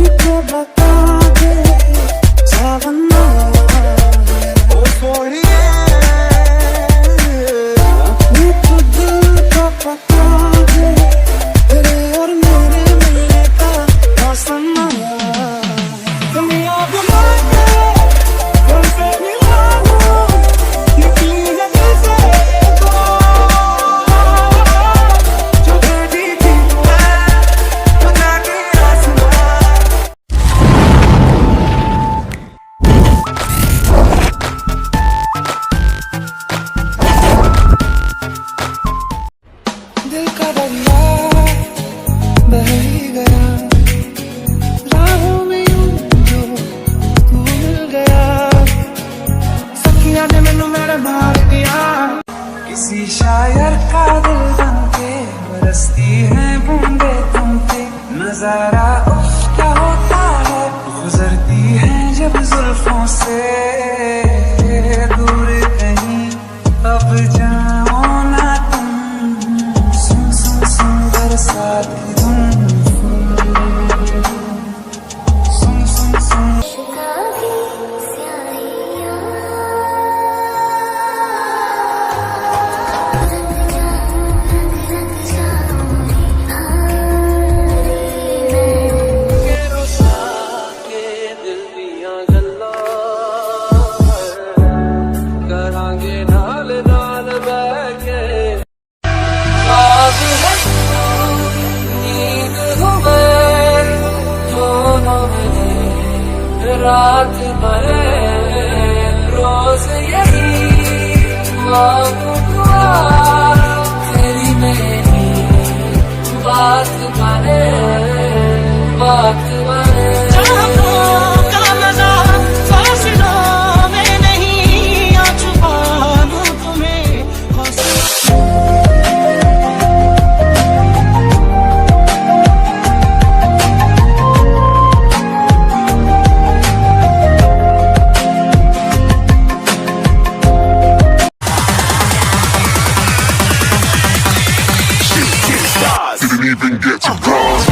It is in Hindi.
मुझको बता दे सावना ओ सोनिए अपने तो दिल को पता दे तेरे और मेरे मिलने का फैसला दुनिया बुला के तुमसे मिला हूँ यकीन कैसे तो जो बेटी थी मैं बता के आसमां दिल का दरिया बह ही गया राहों में यूं जो तू मिल गया सखिया ने मैनू मेरे मार दिया किसी शायर का दिल बन के बरसती है बूंदे तुम पे नजारा उफ क्या होता है गुजरती है जब जुल्फों से दूर कहीं अब जाओ ना तुम सुन सुन सुन बरसात की धुन सुन सुन सुन रात भरे रोज यही मांगू दुआ तेरी मेरी बात बने बात बने Didn't even get to bronze.